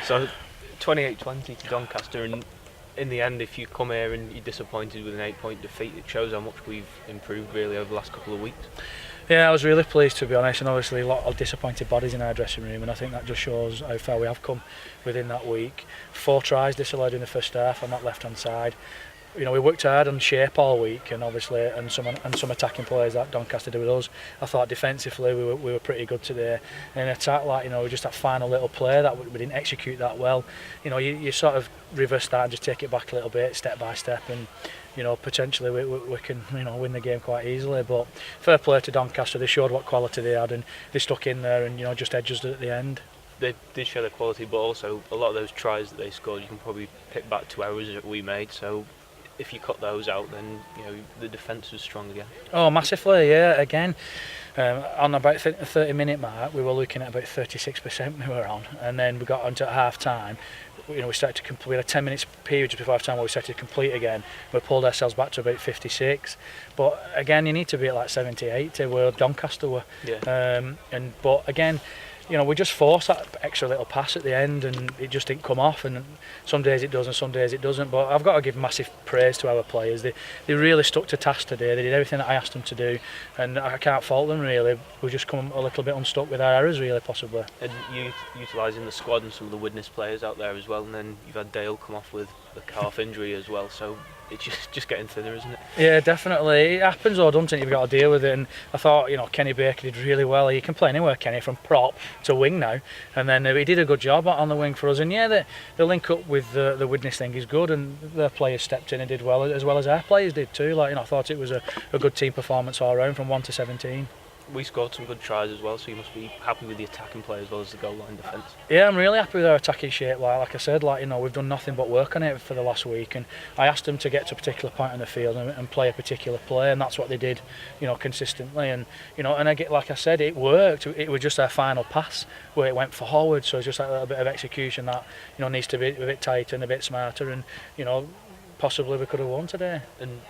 So 28-20 to Doncaster, and in the end, if you come here and you're disappointed with an 8-point defeat, it shows how much we've improved really over the last couple of weeks. Yeah, I was really pleased, to be honest, and obviously a lot of disappointed bodies in our dressing room, and I think that just shows how far we have come within that week. 4 tries disallowed in the first half on that left-hand side. You know, we worked hard on shape all week, and obviously and some attacking players that Doncaster did with us. I thought defensively we were pretty good today. And in attack, like, you know, just that final little play that we didn't execute that well. You know, you sort of reverse that and just take it back a little bit, step by step, and you know, potentially we can, you know, win the game quite easily. But fair play to Doncaster, they showed what quality they had, and they stuck in there and, you know, just edged us at the end. They did show their quality, but also a lot of those tries that they scored, you can probably pick back to errors that we made. So if you cut those out, then you know the defence was strong again. Oh, massively, yeah. Again, on about the 30-minute mark, we were looking at about 36% we were on, and then we got onto half time. You know, we started to complete. We had a 10 minutes period just before half time where we started to complete again. We pulled ourselves back to about 56. But again, you need to be at like 70, 80 where Doncaster were. Yeah. But again, you know, we just forced that extra little pass at the end, and it just didn't come off. And some days it does, and some days it doesn't. But I've got to give massive praise to our players. They really stuck to task today. They did everything that I asked them to do, and I can't fault them really. We just come a little bit unstuck with our errors, really, possibly. And you utilising the squad and some of the witness players out there as well, and then you've had Dale come off with a calf injury as well. So it's just getting thinner, isn't it? Yeah, definitely. It happens though, doesn't it? You've got to deal with it. And I thought, you know, Kenny Baker did really well. You can play anywhere, Kenny, from prop to wing now. And then he did a good job on the wing for us. And yeah, the link up with the witness thing is good, and their players stepped in and did well as our players did too. Like, you know, I thought it was a good team performance all round from 1 to 17. We scored some good tries as well, so you must be happy with the attacking play as well as the goal line defence. Yeah, I'm really happy with our attacking shape. Like I said, like, you know, we've done nothing but work on it for the last week, and I asked them to get to a particular point on the field and play a particular play, and that's what they did, you know, consistently. And you know, and like I said, it worked. It was just our final pass where it went forward, so it's just like a bit of execution that, you know, needs to be a bit tighter and a bit smarter, and you know, possibly we could have won today. And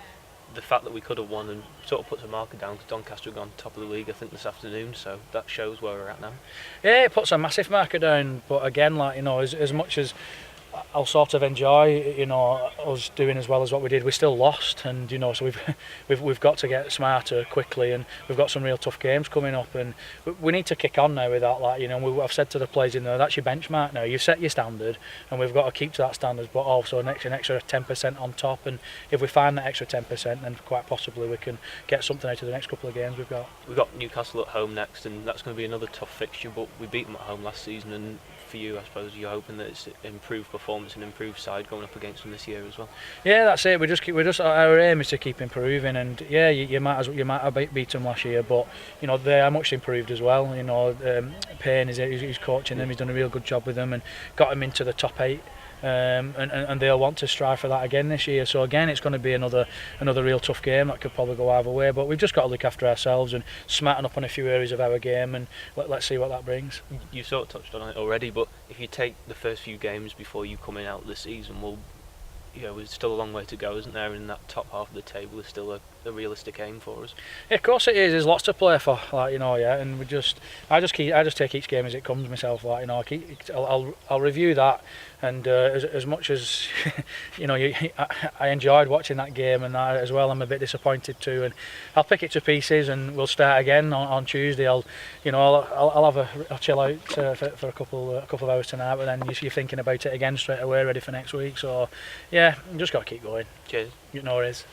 the fact that we could have won and sort of puts a marker down, because Doncaster have gone top of the league I think this afternoon, so that shows where we're at now. Yeah, it puts a massive marker down, but again, like, you know, as much as I'll sort of enjoy, you know, us doing as well as what we did, we still lost, and you know, so we've got to get smarter quickly, and we've got some real tough games coming up, and we need to kick on now with that. Like, you know, I've said to the players in there, that's your benchmark now. You've set your standard, and we've got to keep to that standard, but also an extra 10% on top. And if we find that extra 10%, then quite possibly we can get something out of the next couple of games we've got. We've got Newcastle at home next, and that's going to be another tough fixture, but we beat them at home last season, and for you, I suppose you're hoping that it's improved performance and improved side going up against them this year as well. Yeah, that's it. Our aim is to keep improving, and yeah, you might have beat them last year, but you know, they are much improved as well. You know, Payne he's coaching them. He's done a real good job with them and got them into the top 8. And they'll want to strive for that again this year. So again, it's going to be another real tough game that could probably go either way. But we've just got to look after ourselves and smarten up on a few areas of our game, and let's see what that brings. You sort of touched on it already, but if you take the first few games before you coming out this season, well, you know, there's still a long way to go, isn't there? And that top half of the table is still a realistic aim for us. Yeah, of course it is. There's lots to play for, like, you know, yeah. And I just take each game as it comes myself, like, you know. I'll review that, and as much as you know, I enjoyed watching that game and that as well. I'm a bit disappointed too, and I'll pick it to pieces, and we'll start again on Tuesday. I'll chill out for a couple of hours tonight, but then you're thinking about it again straight away, ready for next week. So yeah, just got to keep going. Cheers. You know it is.